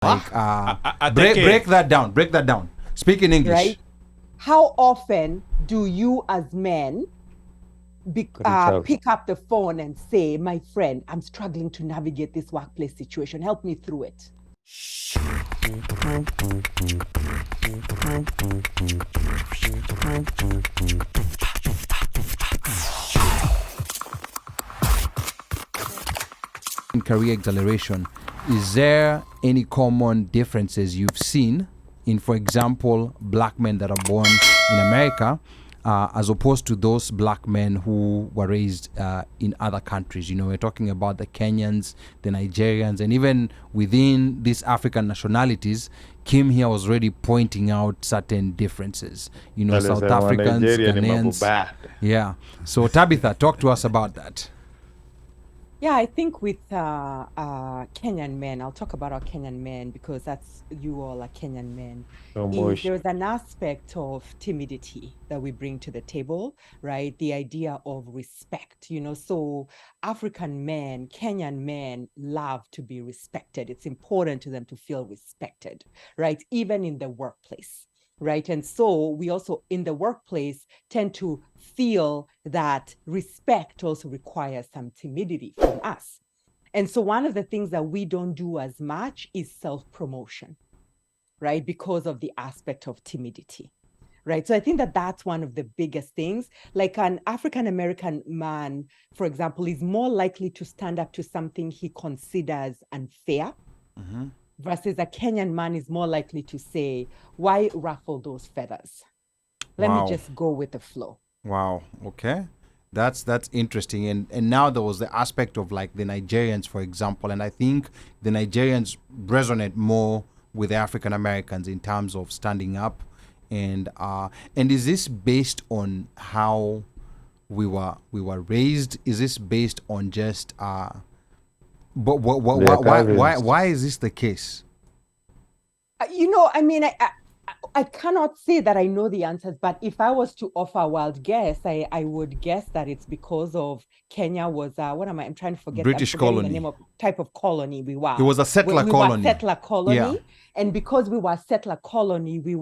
Break that down. Speak in English. Right? How often do you as men pick up the phone and say, my friend, I'm struggling to navigate this workplace situation. Help me through it. In career acceleration, is there any common differences you've seen in, for example, black men that are born in America as opposed to those black men who were raised in other countries? You know, we're talking about the Kenyans, the Nigerians, and even within these African nationalities, Kim here was already pointing out certain differences. You know, South Africans, Ghanaians. Yeah. So Tabitha, talk to us about that. Yeah, I think with Kenyan men, I'll talk about our Kenyan men because you all are Kenyan men. There's an aspect of timidity that we bring to the table, right? The idea of respect, you know. So African men, Kenyan men love to be respected. It's important to them to feel respected, right? Even in the workplace. Right. And so we also in the workplace tend to feel that respect also requires some timidity from us. And so one of the things that we don't do as much is self-promotion, right? Because of the aspect of timidity. Right. So I think that that's one of the biggest things. Like an African-American man, for example, is more likely to stand up to something he considers unfair. Mm-hmm. Versus a Kenyan man is more likely to say, why ruffle those feathers? Let me just go with the flow. Wow. Okay. That's interesting. And now there was the aspect of like the Nigerians, for example. And I think the Nigerians resonate more with the African Americans in terms of standing up. And is this based on how we were raised? Is this based on just But why is this the case? You know, I mean, I cannot say that I know the answers, but if I was to offer a wild guess, I would guess that it's because of Kenya was I'm trying to forget British colony. The name of type of colony we were. It was a settler colony. We were settler colony. Yeah. And because we were settler colony, we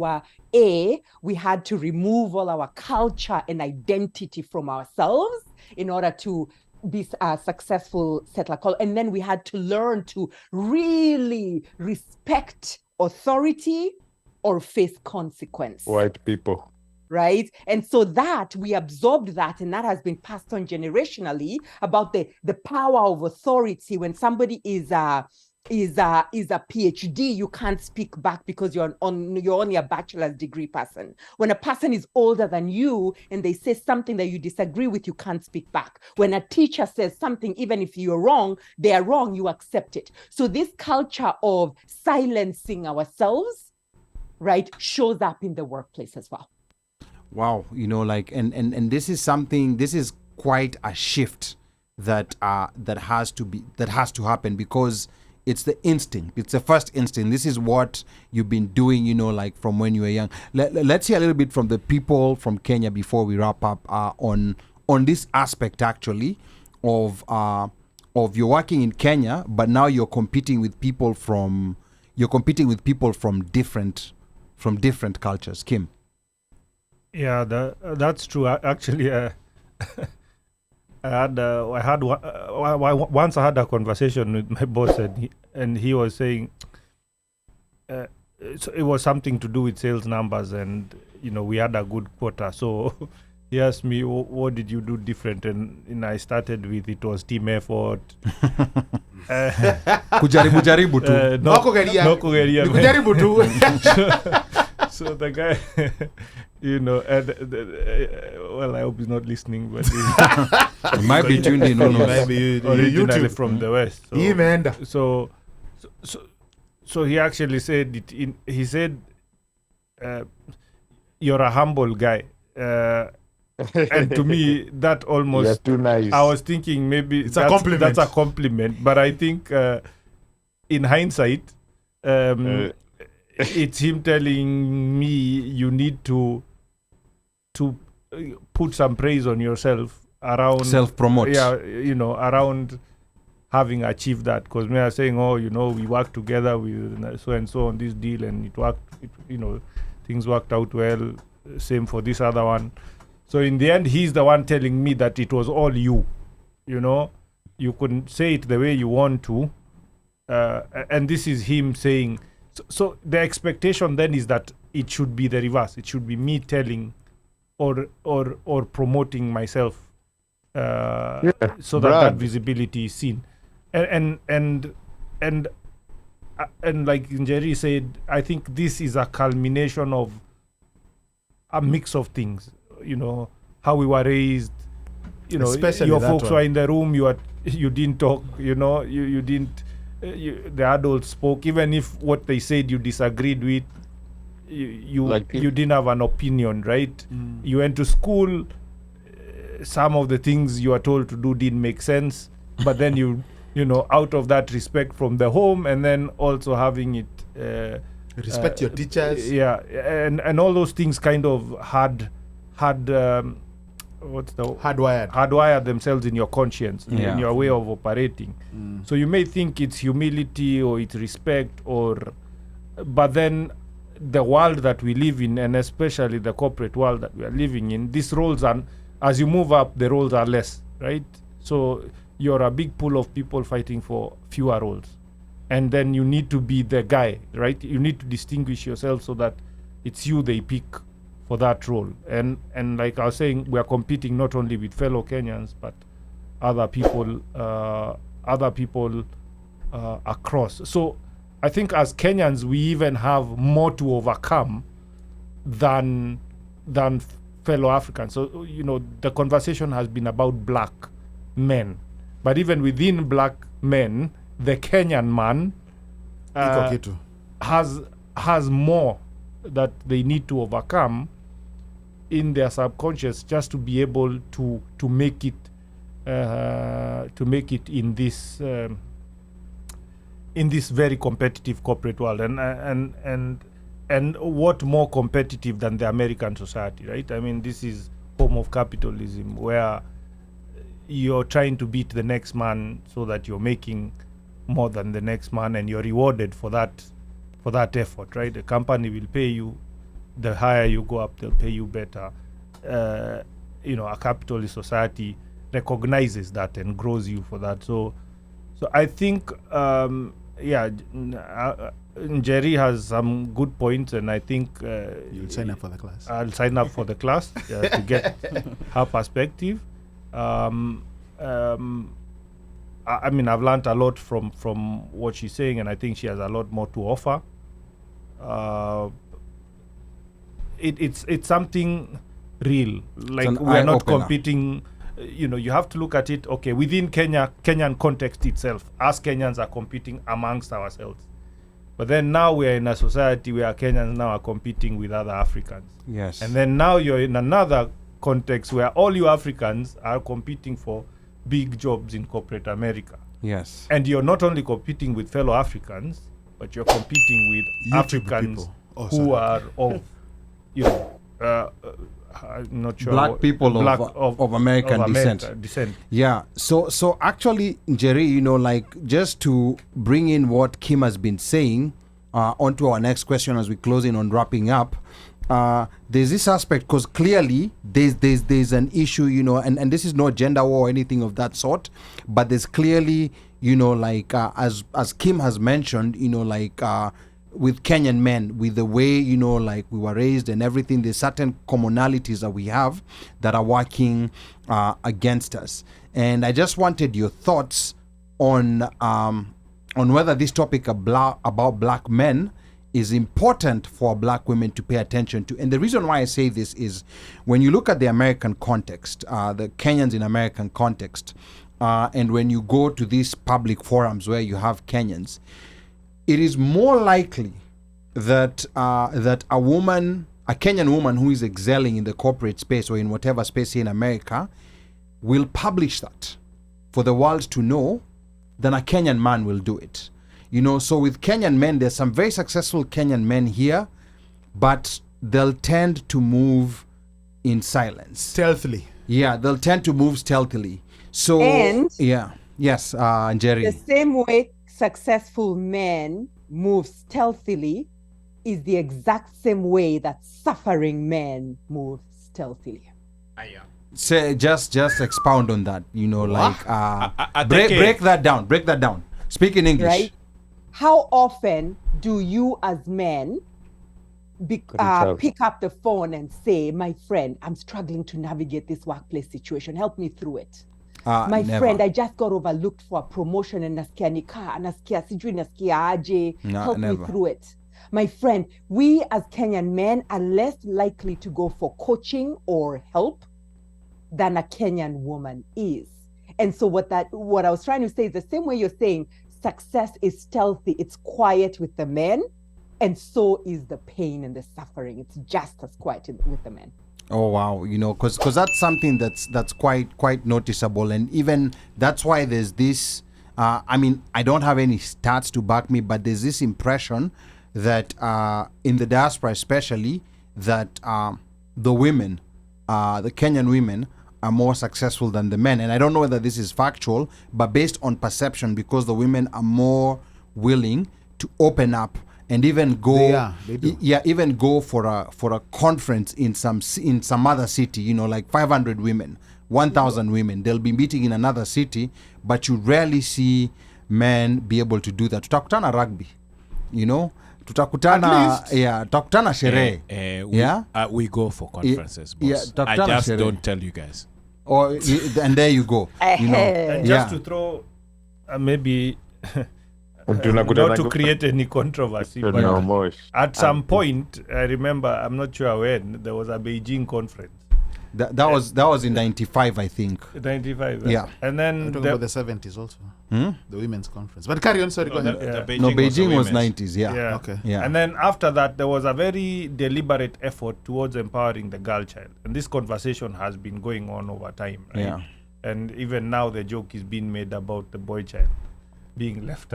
had to remove all our culture and identity from ourselves in order to be successful settler colony. And then we had to learn to really respect authority or face consequence. White people. Right? And so that we absorbed that, and that has been passed on generationally about the power of authority. When somebody is a PhD, you can't speak back because you're only a bachelor's degree person. When a person is older than you and they say something that you disagree with, you can't speak back. When a teacher says something, even if you're wrong, they are wrong, you accept it. So this culture of silencing ourselves, right, shows up in the workplace as well. Wow, you know, like, and this is quite a shift that has to happen, because it's the instinct. It's the first instinct. This is what you've been doing, you know, like from when you were young. Let's hear a little bit from the people from Kenya before we wrap up on this aspect actually of you're working in Kenya, but now you're competing with people from different cultures. Kim. Yeah, that's true. Actually, once I had a conversation with my boss, and he was saying so it was something to do with sales numbers, and you know we had a good quarter. So he asked me, "What did you do different?" And I started with it was team effort. Kujaribu tu. Kujaribu tu. So the guy, you know, well, I hope he's not listening, but he might be tuned in. He might be originally from the West. So he actually said it. He said, "You're a humble guy," and to me, that almost. You're too nice. I was thinking maybe it's a compliment. That's a compliment, but I think in hindsight. It's him telling me you need to put some praise on yourself around self-promote. Yeah, you know, around having achieved that. Because we are saying, oh, you know, we worked together with so and so on this deal, and it worked. You know, things worked out well. Same for this other one. So in the end, he's the one telling me that it was all you. You know, you couldn't say it the way you want to, and this is him saying. So the expectation then is that it should be the reverse. It should be me telling, or promoting myself, so that visibility is seen, and like NJERI said, I think this is a culmination of a mix of things. You know, how we were raised. You know, Especially your that folks one. were in the room. You didn't talk. You know, you didn't. The adults spoke, even if what they said you disagreed with. You didn't have an opinion, right? You went to school. Some of the things you were told to do didn't make sense, but then you know, out of that respect from the home, and then also having it respect your teachers. Yeah, and all those things kind of had what's the hardwired themselves in your conscience, in your way of operating. So you may think it's humility or it's respect, but then the world that we live in, and especially the corporate world that we are living in, these roles are, as you move up, the roles are less, right? So you're a big pool of people fighting for fewer roles, and then you need to be the guy, right? You need to distinguish yourself so that it's you they pick for that role. And like I was saying, we are competing not only with fellow Kenyans, but other people across. So I think as Kenyans, we even have more to overcome than fellow Africans. So, you know, the conversation has been about black men, but even within black men, the Kenyan man has more that they need to overcome in their subconscious just to be able to make it in this very competitive corporate world, and what more competitive than the American society, right? I mean, this is home of capitalism, where you're trying to beat the next man so that you're making more than the next man, and you're rewarded for that effort, right? The company will pay you. The higher you go up, they'll pay you better. You know, a capitalist society recognizes that and grows you for that. So I think, NJERI has some good points, and I think you'll sign up for the class. I'll sign up for the class to get her perspective. I mean, I've learned a lot from what she's saying, and I think she has a lot more to offer. It's something real. Like, we're not competing. You know, you have to look at it, okay, within Kenyan context itself, us Kenyans are competing amongst ourselves. But then now we're in a society where Kenyans now are competing with other Africans. Yes. And then now you're in another context where all you Africans are competing for big jobs in corporate America. Yes. And you're not only competing with fellow Africans, but you're competing with Africans who are of, you know, I'm not sure. Black people of American descent. Yeah. So actually, NJERI, you know, like, just to bring in what Kim has been saying onto our next question as we close in on wrapping up, there's this aspect, because clearly there's an issue, you know, and this is not gender war or anything of that sort, but there's clearly, you know, like, as Kim has mentioned, you know, like, with Kenyan men, with the way, you know, like, we were raised and everything, there's certain commonalities that we have that are working against us. And I just wanted your thoughts on whether this topic about black men is important for black women to pay attention to. And the reason why I say this is, when you look at the American context, the Kenyans in American context, and when you go to these public forums where you have Kenyans, it is more likely that that a Kenyan woman who is excelling in the corporate space or in whatever space here in America will publish that for the world to know than a Kenyan man will do it. You know, so with Kenyan men, there's some very successful Kenyan men here, but they'll tend to move in silence. Stealthily. Yeah, they'll tend to move stealthily. So, And yeah. Yes, NJERI. The same way successful men move stealthily is the exact same way that suffering men move stealthily. Say, just expound on that. You know, like break break that down. Break that down. Speak in English. Right? How often do you as men pick up the phone and say, my friend, I'm struggling to navigate this workplace situation. Help me through it. My Never. friend, I just got overlooked for a promotion and nasikia nika, nasikia sijui nasikia aje. Help me through it. My friend, we as Kenyan men are less likely to go for coaching or help than a Kenyan woman is. And so what I was trying to say is the same way you're saying success is stealthy, it's quiet with the men, and so is the pain and the suffering. It's just as quiet with the men. Oh wow, you know, because that's something that's quite noticeable, and even that's why there's this. I mean, I don't have any stats to back me, but there's this impression that in the diaspora, especially, that the women, the Kenyan women, are more successful than the men. And I don't know whether this is factual, but based on perception, because the women are more willing to open up and even go, even go for a conference in some other city, you know, like 500 women, 1,000 women. They'll be meeting in another city, but you rarely see men be able to do that. Tutakutana rugby, you know, tutakutana sherehe. We go for conferences, boss. I just don't tell you guys. And there you go. You know, and just to throw maybe not to create any controversy, but at some point, I remember, I'm not sure when, there was a Beijing conference. That was in 95, I think. 95. Yeah. And then I'm talking about the 70s also. The women's conference. But carry on, sorry, go ahead. Beijing was 90s, yeah. Okay. Yeah. And then after that, there was a very deliberate effort towards empowering the girl child. And this conversation has been going on over time, right? Yeah. And even now the joke is being made about the boy child being left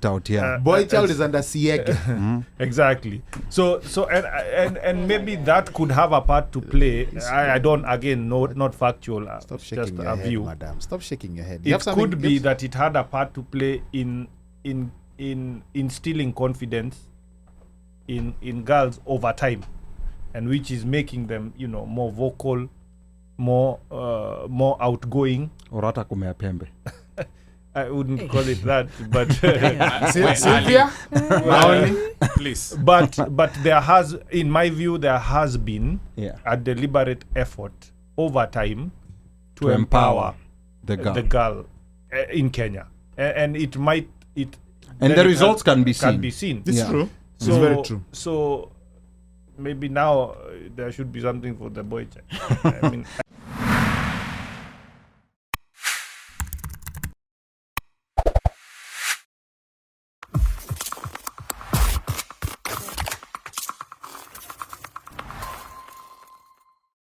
out. Yeah. Boy child is under Siege. Exactly. So and maybe that could have a part to play. I don't, again, not factual. Stop just shaking your a head, view. madam. Stop shaking your head. It could be that it had a part to play in instilling confidence in girls over time, and which is making them, you know, more vocal, more outgoing. Orata kumea pembe. I wouldn't call it that, but Sylvia, please. But there has, in my view, there has been a deliberate effort over time to empower the girl in Kenya, and it might and the results can be seen. It's true. So, it's very true. So maybe now there should be something for the boy child. I mean.